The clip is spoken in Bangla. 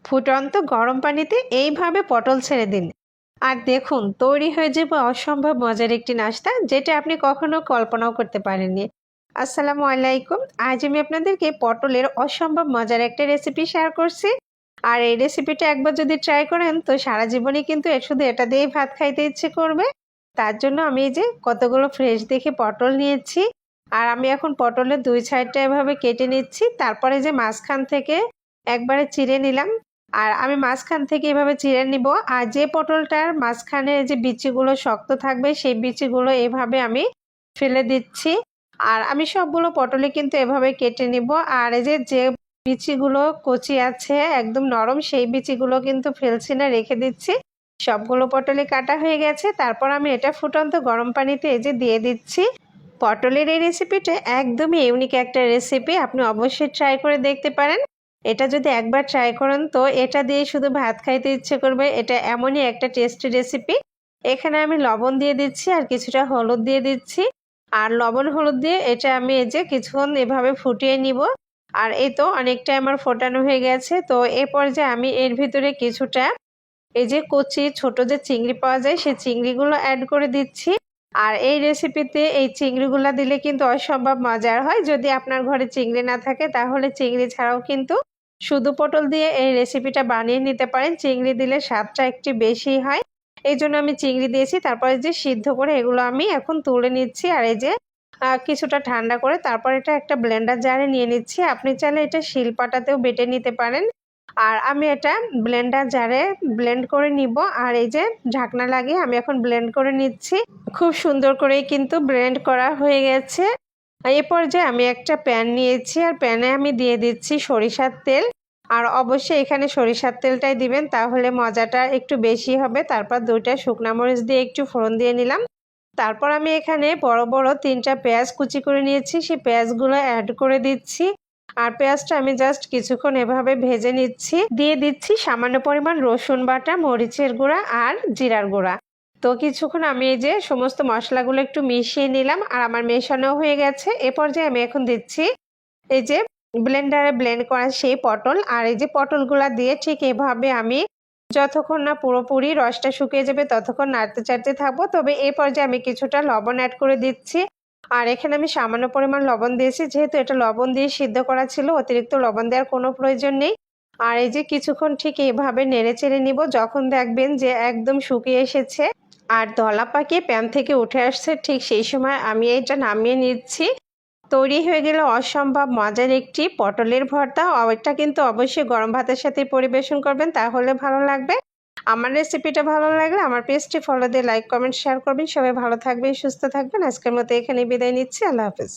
ফুটন্ত গরম পানিতে এইভাবে পটল ছেড়ে দিন আর দেখুন তৈরি হয়ে যাবে অসম্ভব মজার একটি নাস্তা, যেটা আপনি কখনো কল্পনাও করতে পারেননি। আসসালামু আলাইকুম। আজ আমি আপনাদেরকে পটলের অসম্ভব মজার একটা রেসিপি শেয়ার করছি। আর এই রেসিপিটা একবার যদি ট্রাই করেন তো সারা জীবনই কিন্তু শুধু এটা দিয়েই ভাত খাইতে ইচ্ছে করবে। তার জন্য আমি এই যে কতগুলো ফ্রেশ দেখে পটল নিয়েছি। আর আমি এখন পটলের দুই সাইডটা এভাবে কেটে নিচ্ছি, তারপরে যে মাঝখান থেকে একবারে চিড়ে নিলাম। আর আমি মাঝখান থেকে এভাবে চিড়ে নিব। আর যে পটলটার মাঝখানে যে বিচিগুলো শক্ত থাকবে সেই বিচিগুলো এভাবে আমি ফেলে দিচ্ছি। আর আমি সবগুলো পটলে কিন্তু এভাবে কেটে নিব। আর এই যে বিচিগুলো কচি আছে একদম নরম, সেই বিচিগুলো কিন্তু ফেলছি না, রেখে দিচ্ছি। সবগুলো পটলে কাটা হয়ে গেছে। তারপর আমি এটা ফুটন্ত গরম পানিতে এই যে দিয়ে দিচ্ছি। পটলের এই রেসিপিটা একদমই ইউনিক একটা রেসিপি, আপনি অবশ্যই ট্রাই করে দেখতে পারেন। এটা যদি একবার ট্রাই করেন তো এটা দিয়ে শুধু ভাত খাইতে ইচ্ছে করবে। এটা এমনই একটা টেস্টি রেসিপি। এখানে আমি লবণ দিয়ে দিচ্ছি আর কিছুটা হলুদ দিয়ে দিচ্ছি। আর লবণ হলুদ দিয়ে এটা আমি এই যে কিছুক্ষণ এভাবে ফুটিয়ে নিব। আর এই তো অনেকটা আমার ফোটানো হয়ে গেছে। তো এ পর্যায়ে আমি এর ভিতরে কিছুটা এই যে কচি ছোট যে চিংড়ি পাওয়া যায় সেই চিংড়িগুলো অ্যাড করে দিচ্ছি। আর এই রেসিপিতে এই চিংড়িগুলো দিলে কিন্তু অসম্ভব মজার হয়। যদি আপনার ঘরে চিংড়ি না থাকে তাহলে চিংড়ি ছাড়াও কিন্তু শুধু পটল দিয়ে এই রেসিপিটা বানিয়ে নিতে পারেন। চিংড়ি দিলে স্বাদটা একটু বেশি হয়, এই জন্য আমি চিংড়ি দিয়েছি। তারপরে যে সিদ্ধ করে এগুলো আমি এখন তুলে নিচ্ছি। আর এই যে কিছুটা ঠান্ডা করে তারপর এটা একটা ব্লেন্ডার জারে নিয়ে নিচ্ছি। আপনি চাইলে এটা শিলপাটাতেও বেটে নিতে পারেন। আর আমি এটা ব্লেন্ডার জারে ব্লেন্ড করে নিব। আর এই যে ঢাকনা লাগিয়ে আমি এখন ব্লেন্ড করে নিচ্ছি। খুব সুন্দর করেই কিন্তু ব্লেন্ড করা হয়ে গেছে। এই পর্যায়ে আমি একটা প্যান নিয়েছি আর প্যানে আমি দিয়ে দিচ্ছি সরিষার তেল। আর অবশ্যই এখানে সরিষার তেলটাই দিবেন, তাহলে মজাটা একটু বেশি হবে। তারপর দুইটা শুকনা মরিচ দিয়ে একটু ফোড়ন দিয়ে নিলাম। তারপর আমি এখানে বড় বড় 3টা পেঁয়াজ কুচি করে নিয়েছি, সেই পেঁয়াজগুলো অ্যাড করে দিচ্ছি। আর পেঁয়াজটা আমি জাস্ট কিছুক্ষণ এভাবে ভেজে নিচ্ছি। দিয়ে দিচ্ছি সামান্য পরিমাণ রসুন বাটা, মরিচের গুঁড়া আর জিরার গুঁড়া। তো কিছুক্ষণ আমি এই যে সমস্ত মশলাগুলো একটু মিশিয়ে নিলাম। আর আমার মেশানো হয়ে গেছে। এ পর্যায়ে আমি এখন দিচ্ছি এই যে ব্লেন্ডারে ব্লেন্ড করা সেই পটল। আর এই যে পটলগুলা দিয়ে ঠিক এভাবে আমি যতক্ষণ না পুরোপুরি রসটা শুকিয়ে যাবে ততক্ষণ নাড়তে চাড়তে থাকবো। তবে এই পর্যায়ে আমি কিছুটা লবণ অ্যাড করে দিচ্ছি। আর এখানে আমি সামান্য পরিমাণ লবণ দিয়েছি, যেহেতু এটা লবণ দিয়ে সিদ্ধ করা ছিল, অতিরিক্ত লবণ দেওয়ার কোনো প্রয়োজন নেই। আর এই যে কিছুক্ষণ ঠিক এইভাবে নেড়ে চেড়ে নিব। যখন দেখবেন যে একদম শুকিয়ে এসেছে আর দলা পাকিয়ে প্যান থেকে উঠে আসছে, ঠিক সেই সময় আমি এটা নামিয়ে নিচ্ছি। তৈরি হয়ে গেল অসম্ভব মজার একটি পটলের ভর্তা। এটা কিন্তু অবশ্যই গরম ভাতের সাথে পরিবেশন করবেন, তাহলে ভালো লাগবে। আমার রেসিপিটা ভালো লাগলে আমার পেজটি ফলো দিয়ে লাইক কমেন্ট শেয়ার করবেন। সবাই ভালো থাকবেন, সুস্থ থাকবেন। আজকের মতো এখানেই বিদায় নিচ্ছি। আল্লাহ হাফেজ।